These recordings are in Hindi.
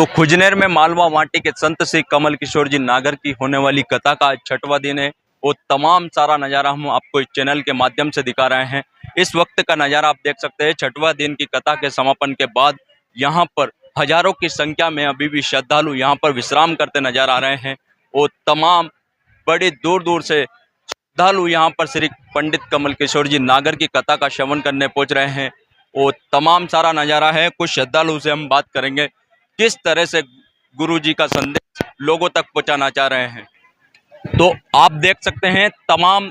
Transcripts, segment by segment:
तो खुजनेर में मालवा माटी के संत श्री कमल किशोर जी नागर की होने वाली कथा का 6वां दिन है। वो तमाम सारा नज़ारा हम आपको इस चैनल के माध्यम से दिखा रहे हैं। इस वक्त का नज़ारा आप देख सकते हैं। 6वां दिन की कथा के समापन के बाद यहाँ पर हजारों की संख्या में अभी भी श्रद्धालु यहाँ पर विश्राम करते नजर आ रहे हैं। वो तमाम बड़ी दूर दूर से श्रद्धालु यहाँ पर श्री पंडित कमल किशोर जी नागर की कथा का श्रवण करने पहुँच रहे हैं। वो तमाम सारा नज़ारा है। कुछ श्रद्धालु से हम बात करेंगे किस तरह से गुरु जी का संदेश लोगों तक पहुंचाना चाह रहे हैं। तो आप देख सकते हैं तमाम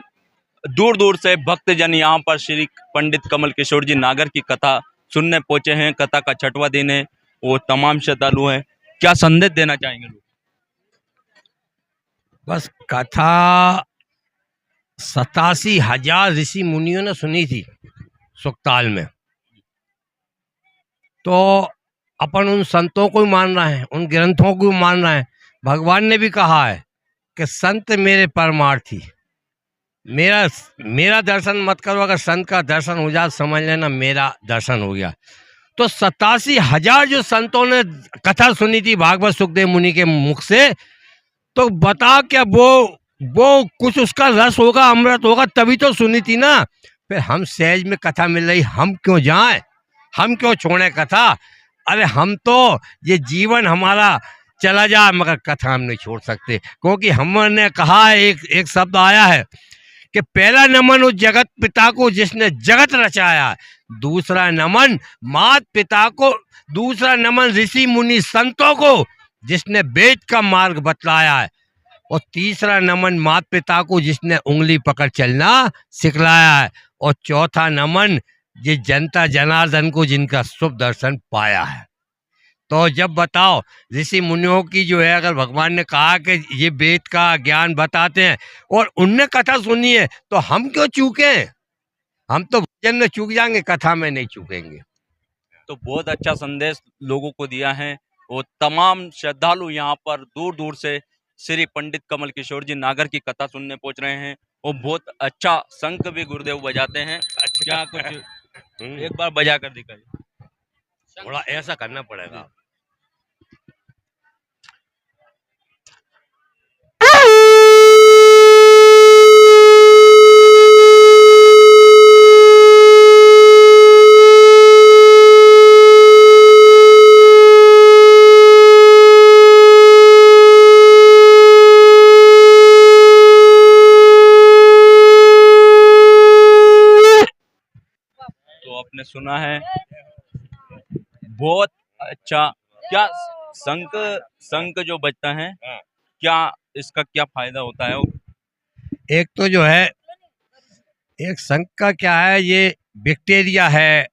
दूर दूर से भक्तजन यहाँ पर श्री पंडित कमल किशोर जी नागर की कथा सुनने पहुंचे हैं। कथा का 6वां दिन है। वो तमाम श्रद्धालु हैं। क्या संदेश देना चाहेंगे लोग? बस कथा 87,000 ऋषि मुनियों ने सुनी थी सुक्ताल में, तो अपन उन संतों को ही मान रहे हैं, उन ग्रंथों को ही मान रहे हैं। भगवान ने भी कहा है कि संत मेरे परमार्थी, मेरा दर्शन मत करो, अगर संत का दर्शन हो जाए समझ लेना मेरा दर्शन हो गया। तो 87,000 जो संतों ने कथा सुनी थी भागवत सुखदेव मुनि के मुख से, तो बता क्या वो कुछ उसका रस होगा, अमृत होगा, तभी तो सुनी थी ना। फिर हम सहज में कथा मिल रही, हम क्यों जाएं, हम क्यों छोड़े कथा। अरे हम तो ये जीवन हमारा चला जाए मगर कथा हम नहीं छोड़ सकते, क्योंकि हमने कहा है, एक शब्द आया है कि पहला नमन उस जगत पिता को जिसने जगत रचाया, दूसरा नमन मात पिता को, दूसरा नमन ऋषि मुनि संतों को जिसने वेद का मार्ग बतलाया है, और तीसरा नमन मात पिता को जिसने उंगली पकड़ चलना सिखलाया है, और चौथा नमन जिस जनता जनार्दन को जिनका शुभ दर्शन पाया है। तो जब बताओ ऋषि मुनियों की जो है, अगर भगवान ने कहा कि ये वेद का ज्ञान बताते हैं और उनने कथा सुनी है, तो हम क्यों चूके? हम तो भजन में चूक जाएंगे, कथा में नहीं चूकेंगे। तो बहुत अच्छा संदेश लोगों को दिया है। वो तमाम श्रद्धालु यहाँ पर दूर दूर से श्री पंडित कमल किशोर जी नागर की कथा सुनने पहुंच रहे हैं। वो बहुत अच्छा शंख भी गुरुदेव बजाते हैं। क्या कुछ एक बार बजा कर दिखाइए। थोड़ा ऐसा करना पड़ेगा। आपने सुना है बहुत अच्छा। क्या शंख जो बजता है, क्या इसका क्या फायदा होता है? एक तो जो है, एक शंख का क्या है, ये बैक्टीरिया है,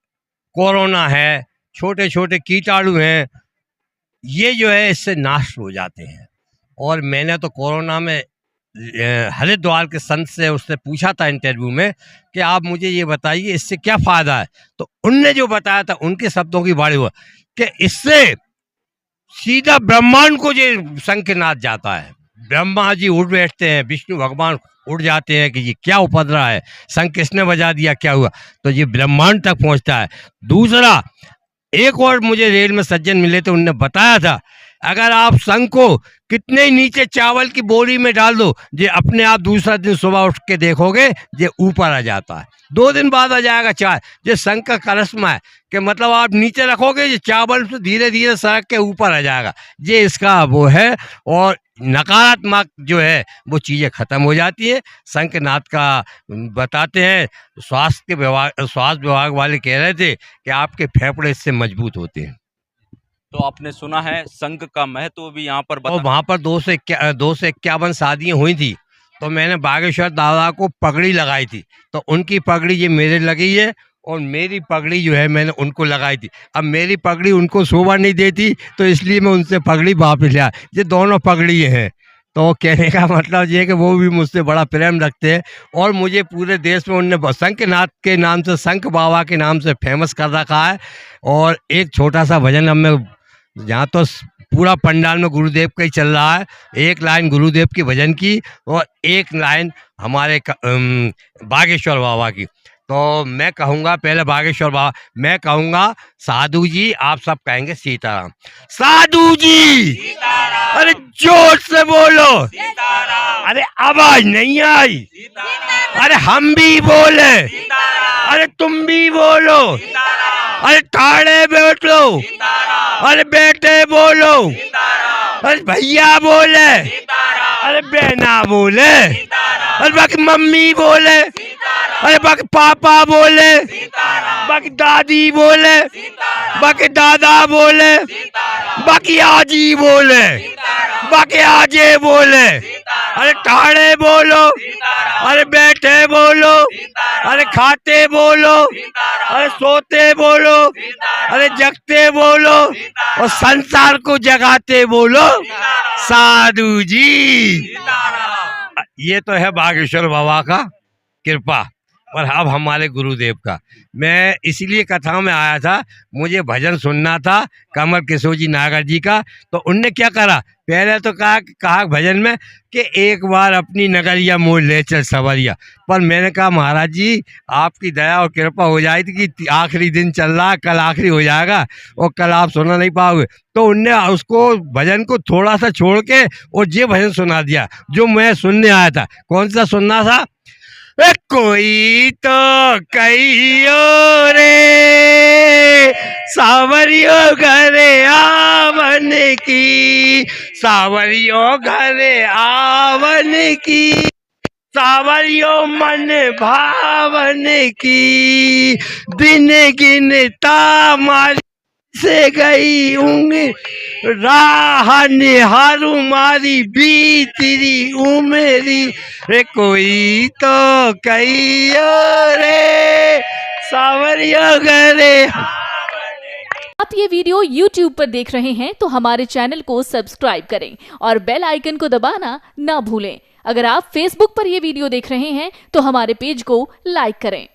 कोरोना है, छोटे छोटे कीटाणु हैं, ये जो है इससे नाश हो जाते हैं। और मैंने तो कोरोना में हरिद्वार के संत से उससे पूछा था इंटरव्यू में कि आप मुझे ये बताइए इससे क्या फ़ायदा है, तो उनने जो बताया था उनके शब्दों की बाड़ी हुआ कि इससे सीधा ब्रह्मांड को ये शंखनाद जाता है। ब्रह्मा जी उठ बैठते हैं, विष्णु भगवान उठ जाते हैं कि ये क्या उपद्रव है, शंख किसने बजा दिया, क्या हुआ, तो ये ब्रह्मांड तक पहुंचता है। दूसरा, एक और मुझे रेल में सज्जन मिले थे, उनने बताया था अगर आप शंख को कितने ही नीचे चावल की बोरी में डाल दो, ये अपने आप दूसरा दिन सुबह उठ के देखोगे ये ऊपर आ जाता है, 2 दिन बाद आ जाएगा चाय। ये शंख का करिश्मा है कि मतलब आप नीचे रखोगे ये चावल से धीरे धीरे सड़क के ऊपर आ जाएगा, ये इसका वो है। और नकारात्मक जो है वो चीज़ें ख़त्म हो जाती है। शंखनाद का बताते हैं, स्वास्थ्य विभाग वाले कह रहे थे कि आपके फेफड़े इससे मजबूत होते हैं। तो आपने सुना है शंख का महत्व भी यहाँ पर और वहाँ पर 2 से 51 शादियाँ हुई थी, तो मैंने बागेश्वर दादा को पगड़ी लगाई थी, तो उनकी पगड़ी ये मेरे लगी है और मेरी पगड़ी जो है मैंने उनको लगाई थी। अब मेरी पगड़ी उनको शोभा नहीं देती, तो इसलिए मैं उनसे पगड़ी वापस लिया। ये दोनों पगड़ी हैं। तो कहने का मतलब ये है कि वो भी मुझसे बड़ा प्रेम रखते हैं, और मुझे पूरे देश में उनने शंखनाद के नाम से, शंख बाबा के नाम से फेमस कर रखा है। और एक छोटा सा भजन अब मैं, जहाँ तो पूरा पंडाल में गुरुदेव का ही चल रहा है, एक लाइन गुरुदेव की भजन की और एक लाइन हमारे बागेश्वर बाबा की। तो मैं कहूँगा पहले बागेश्वर बाबा, मैं कहूँगा साधु जी, आप सब कहेंगे सीताराम। साधु जी सीताराम। अरे जोर से बोलो सीताराम। अरे आवाज नहीं आई सीताराम। अरे हम भी बोले सीताराम। अरे तुम भी बोलो सीताराम। अरे ठाड़े बैठो सीताराम। अरे बेटे बोलो सीताराम। अरे भैया बोले सीताराम। अरे बहना बोले सीताराम। अरे बाकी मम्मी बोले सीताराम। अरे बाकी पापा बोले सीताराम। बाकी दादी बोले सीताराम। बाकी दादा बोले सीताराम। बाकी आजी बोले सीताराम। बाकी आजे बोले सीताराम। अरे ठाड़े बोलो सीताराम। अरे बैठे बोलो सीताराम। अरे खाते बोलो सीताराम। अरे सोते बोलो सीताराम। अरे जगते बोलो सीताराम। और संसार को जगाते बोलो साधु जी। ये तो है बागेश्वर बाबा का कृपा और अब हमारे गुरुदेव का। मैं इसीलिए कथा में आया था, मुझे भजन सुनना था कमल किशोर जी नागर जी का। तो उनने क्या करा, पहले तो कहा भजन में कि एक बार अपनी नगरिया मोड़ ले चल सवरिया। पर मैंने कहा महाराज जी आपकी दया और कृपा हो जाएगी कि आखिरी दिन चल रहा है, कल आखिरी हो जाएगा और कल आप सुना नहीं पाओगे। तो उनने उसको भजन को थोड़ा सा छोड़ के और ये भजन सुना दिया जो मैं सुनने आया था। कौन सा सुनना था? कोई तो कहियो रे सावरियो घरे आवन की, सावरियो घरे आवन की, सावरियो मन भावन की, दिन गिनता मारी से गई ऊँग राह निहारू मारी बीतरी उमरी। रे कोई तो कहियो रे सावरियो घरे। आप ये वीडियो YouTube पर देख रहे हैं तो हमारे चैनल को सब्सक्राइब करें और बेल आइकन को दबाना ना भूलें। अगर आप Facebook पर ये वीडियो देख रहे हैं तो हमारे पेज को लाइक करें।